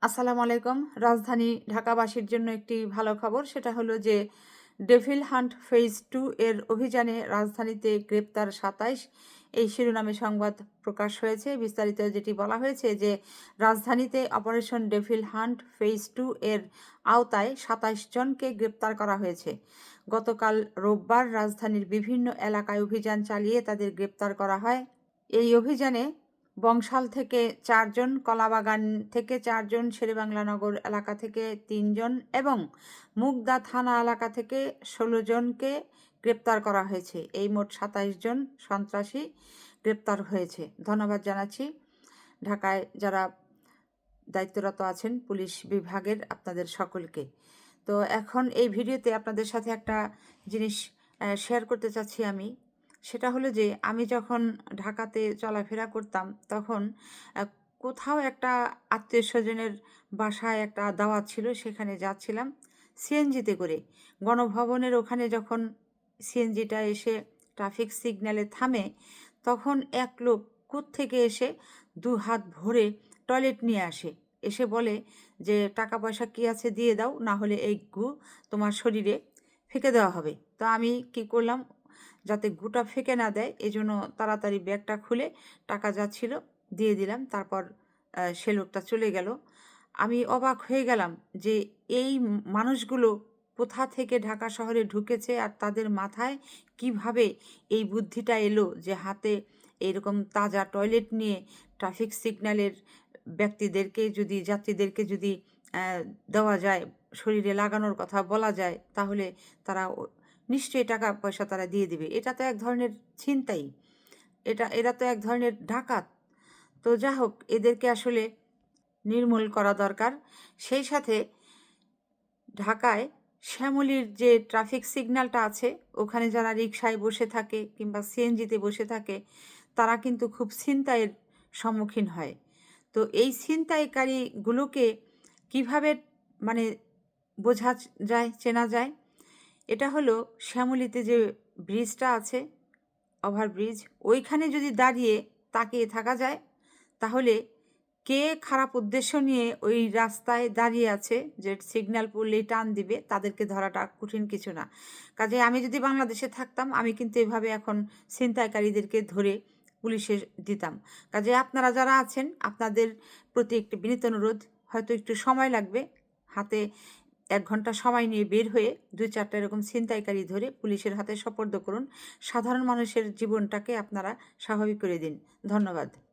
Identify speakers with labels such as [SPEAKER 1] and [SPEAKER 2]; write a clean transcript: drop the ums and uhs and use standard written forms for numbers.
[SPEAKER 1] আসসালামু আলাইকুম। রাজধানী ঢাকাবাসীর জন্য একটি ভালো খবর, সেটা হলো যে ডেভিল হান্ট ফেজ 2 এর অভিযানে রাজধানীতে গ্রেপ্তার ২৭, এই শিরোনামে সংবাদ প্রকাশ হয়েছে। বিস্তারিত যেটি বলা হয়েছে যে রাজধানীতে অপারেশন ডেভিল হান্ট ফেজ 2 এর আওতায় ২৭ জনকে গ্রেপ্তার করা হয়েছে। গতকাল রোববার রাজধানীর বিভিন্ন এলাকায় অভিযান চালিয়ে তাদের গ্রেপ্তার করা হয়। এই অভিযানে বংশাল থেকে ৪ জন, কলাবাগান থেকে ৪ জন, শেরেবাংলা নগর এলাকা থেকে ৩ জন এবং মুগদা থানা এলাকা থেকে ১৬ জনকে গ্রেপ্তার করা হয়েছে। এই মোট ২৭ জন সন্ত্রাসী গ্রেপ্তার হয়েছে। ধন্যবাদ জানাচ্ছি ঢাকায় যারা দায়িত্বরত আছেন পুলিশ বিভাগের, আপনাদের সকলকে। তো এখন এই ভিডিওতে আপনাদের সাথে একটা জিনিস শেয়ার করতে চাচ্ছি আমি। সেটা হলো যে আমি যখন ঢাকাতে চলাফেরা করতাম তখন কোথাও একটা আত্মীয় স্বজনের বাসায় একটা দাওয়াত ছিল, সেখানে যাচ্ছিলাম সিএনজিতে করে। গণভবনের ওখানে যখন সিএনজিটা এসে ট্রাফিক সিগন্যালে থামে, তখন এক লোক কোত্থেকে এসে ২ হাত ভরে টয়লেট নিয়ে আসে। এসে বলে যে টাকা পয়সা কী আছে দিয়ে দাও, না হলে এই গু তোমার শরীরে ফেঁকে দেওয়া হবে। তো আমি কি করলাম, যাতে গুটা ফেঁকে না দেয় এজন্য তাড়াতাড়ি ব্যাগটা খুলে টাকা যা ছিল দিয়ে দিলাম। তারপর সে লোকটা চলে গেল। আমি অবাক হয়ে গেলাম যে এই মানুষগুলো কোথা থেকে ঢাকা শহরে ঢুকেছে আর তাদের মাথায় কিভাবে এই বুদ্ধিটা এলো যে হাতে এরকম তাজা টয়লেট নিয়ে ট্রাফিক সিগন্যালের ব্যক্তিদেরকে যদি, যাত্রীদেরকে যদি দেওয়া যায়, শরীরে লাগানোর কথা বলা যায়, তাহলে তারা নিশ্চয়ই টাকা পয়সা তারা দিয়ে দিবে। এটা তো এক ধরনের ছিনতাই, এরা তো এক ধরনের ডাকাত। তো যা হোক, এদেরকে আসলে নির্মূল করা দরকার। সেই সাথে ঢাকায় শ্যামলীর যে ট্রাফিক সিগন্যালটা আছে, ওখানে যারা রিকশায় বসে থাকে কিংবা সিএনজিতে বসে থাকে, তারা কিন্তু খুব ছিনতাইয়ের সম্মুখীন হয়। তো এই ছিনতাইকারীগুলোকে কিভাবে মানে বোঝা যায়, চেনা যায়? এটা হলো শ্যামলীতে যে ব্রিজটা আছে, ওভারব্রিজ, ওইখানে যদি দাঁড়িয়ে তাকিয়ে থাকা যায়, তাহলে কে খারাপ উদ্দেশ্য নিয়ে ওই রাস্তায় দাঁড়িয়ে আছে যে সিগন্যাল পড়লেই টান দিবে, তাদেরকে ধরাটা কঠিন কিছু না। কাজে আমি যদি বাংলাদেশে থাকতাম, আমি কিন্তু এভাবে এখন ছিনতাইকারীদেরকে ধরে পুলিশে দিতাম। কাজে আপনারা যারা আছেন, আপনাদের প্রতি একটি বিনীত অনুরোধ, হয়তো একটু সময় লাগবে, হাতে ১ ঘন্টা সময় নিয়ে বের হয়ে ২-৪টা এরকম ছিনতাইকারী ধরে পুলিশের হাতে সোপর্দ করুন। সাধারণ মানুষের জীবনটাকে আপনারা স্বাভাবিক করে দিন। ধন্যবাদ।